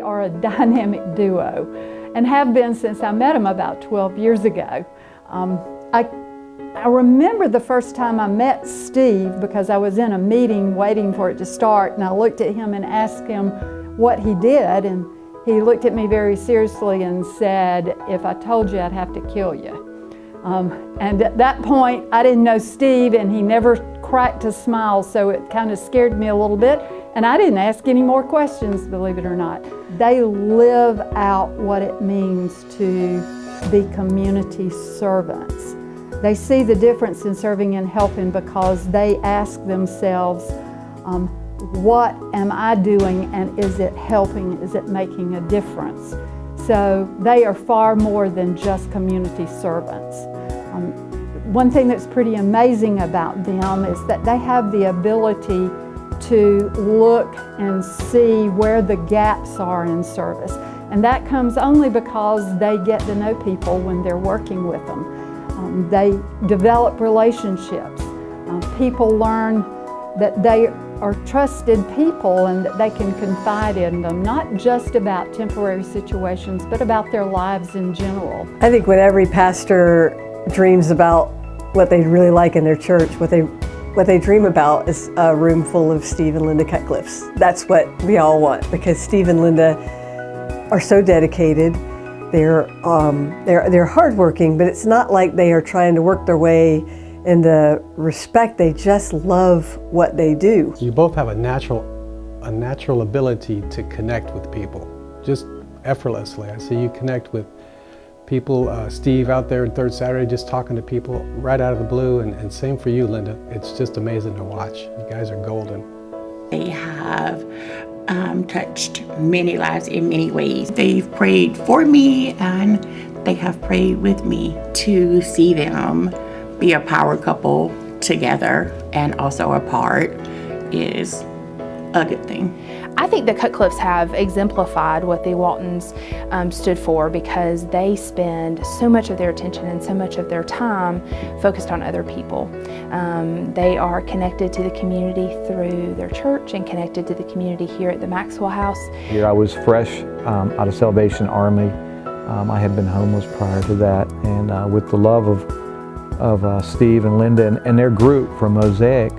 are a dynamic duo and have been since I met them about 12 years ago. I remember the first time I met Steve because I was in a meeting waiting for it to start, and I looked at him and asked him what he did, and he looked at me very seriously and said, "If I told you, I'd have to kill you." And at that point, I didn't know Steve, and he never cracked a smile, so it kind of scared me a little bit, and I didn't ask any more questions, believe it or not. They live out what it means to be community servants. They see the difference in serving and helping because they ask themselves, what am I doing, and is it helping, is it making a difference? So they are far more than just community servants. One thing that's pretty amazing about them is that they have the ability to look and see where the gaps are in service. And that comes only because they get to know people when they're working with them. They develop relationships. People learn that they are trusted people and that they can confide in them, not just about temporary situations, but about their lives in general. I think when every pastor dreams about what they'd really like in their church, what they dream about is a room full of Steve and Linda Cutcliffes. That's what we all want, because Steve and Linda are so dedicated. They're hardworking, but it's not like they are trying to work their way into respect. They just love what they do. You both have a natural ability to connect with people, just effortlessly. I see you connect with people. Steve out there in Third Saturday just talking to people right out of the blue, and same for you, Linda. It's just amazing to watch. You guys are golden. They have touched many lives in many ways. They've prayed for me and they have prayed with me. To see them be a power couple together and also apart is a good thing. I think the Cutcliffes have exemplified what the Waltons stood for, because they spend so much of their attention and so much of their time focused on other people. They are connected to the community through their church and connected to the community here at the Maxwell House. Here I was fresh out of Salvation Army. I had been homeless prior to that, and with the love of Steve and Linda and their group from Mosaic,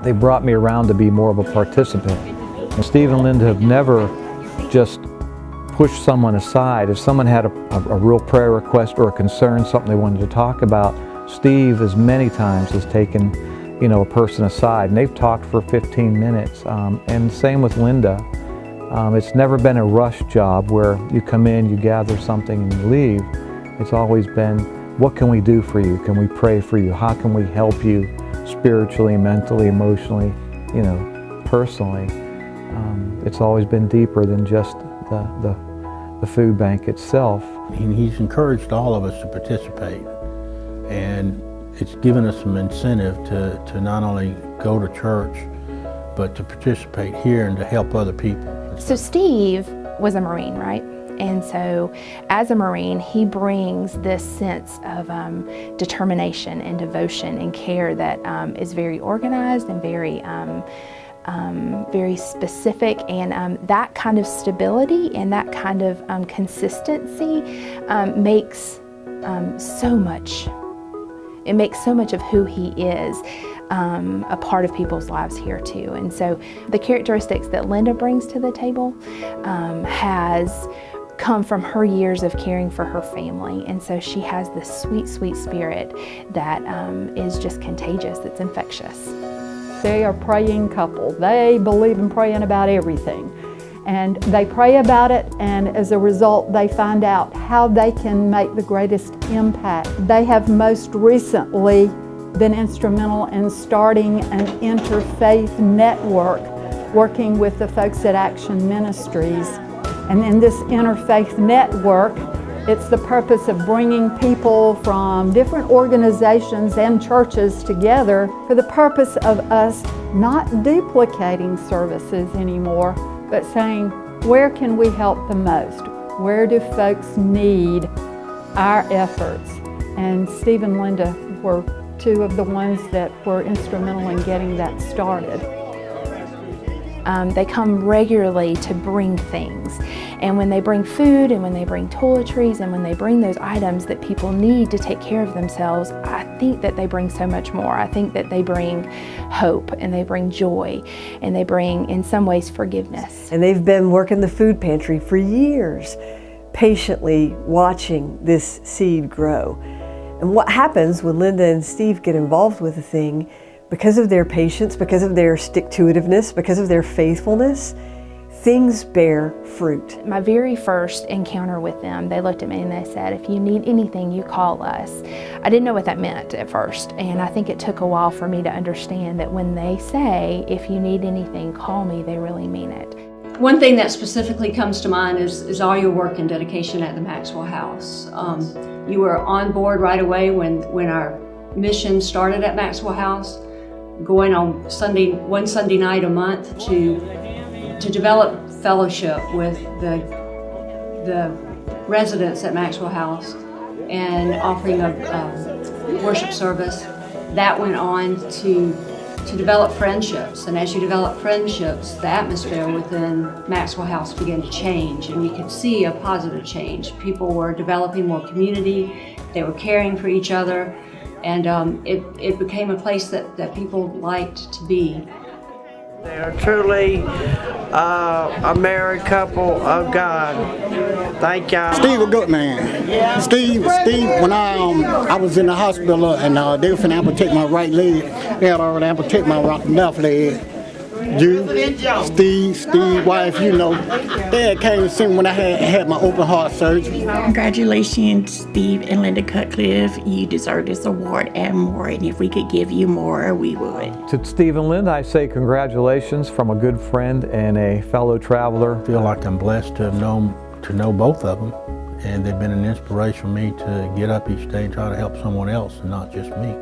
they brought me around to be more of a participant. And Steve and Linda have never just pushed someone aside. If someone had a real prayer request or a concern, something they wanted to talk about, Steve as many times has taken, a person aside, and they've talked for 15 minutes. And same with Linda. It's never been a rush job where you come in, you gather something, and you leave. It's always been, what can we do for you? Can we pray for you? How can we help you spiritually, mentally, emotionally, personally? It's always been deeper than just the food bank itself. And he's encouraged all of us to participate, and it's given us some incentive to not only go to church, but to participate here and to help other people. So Steve was a Marine, right? And so as a Marine, he brings this sense of determination and devotion and care that is very organized and very specific, and that kind of stability and that kind of consistency makes so much. It makes so much of who he is a part of people's lives here too. And so the characteristics that Linda brings to the table has come from her years of caring for her family. And so she has this sweet, sweet spirit that is just contagious, it's infectious. They are a praying couple. They believe in praying about everything. And they pray about it, and as a result, they find out how they can make the greatest impact. They have most recently been instrumental in starting an interfaith network, working with the folks at Action Ministries. And in this interfaith network, it's the purpose of bringing people from different organizations and churches together for the purpose of us not duplicating services anymore, but saying, where can we help the most? Where do folks need our efforts? And Steve and Linda were two of the ones that were instrumental in getting that started. They come regularly to bring things. And when they bring food and when they bring toiletries and when they bring those items that people need to take care of themselves, I think that they bring so much more. I think that they bring hope and they bring joy and they bring, in some ways, forgiveness. And they've been working the food pantry for years, patiently watching this seed grow. And what happens when Linda and Steve get involved with a thing, because of their patience, because of their stick-to-itiveness, because of their faithfulness, things bear fruit. My very first encounter with them, they looked at me and they said, "If you need anything, you call us." I didn't know what that meant at first, and I think it took a while for me to understand that when they say, "If you need anything, call me," they really mean it. One thing that specifically comes to mind is all your work and dedication at the Maxwell House. You were on board right away when our mission started at Maxwell House, going on one Sunday night a month to develop fellowship with the residents at Maxwell House and offering a worship service. That went on to develop friendships, and as you develop friendships, the atmosphere within Maxwell House began to change, and we could see a positive change. People were developing more community, they were caring for each other, and it became a place that people liked to be. They are truly a married couple of God. Thank y'all. Steve a good man. Steve, when I was in the hospital and they were finna amputate my right leg, they had already amputated my left leg. Steve, wife, Dad came to see me when I had my open heart surgery. Congratulations, Steve and Linda Cutcliffe. You deserve this award and more, and if we could give you more, we would. To Steve and Linda, I say congratulations from a good friend and a fellow traveler. I feel like I'm blessed to know both of them, and they've been an inspiration for me to get up each day and try to help someone else and not just me.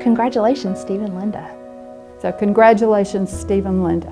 Congratulations, Steve and Linda. So congratulations, Steve and Linda.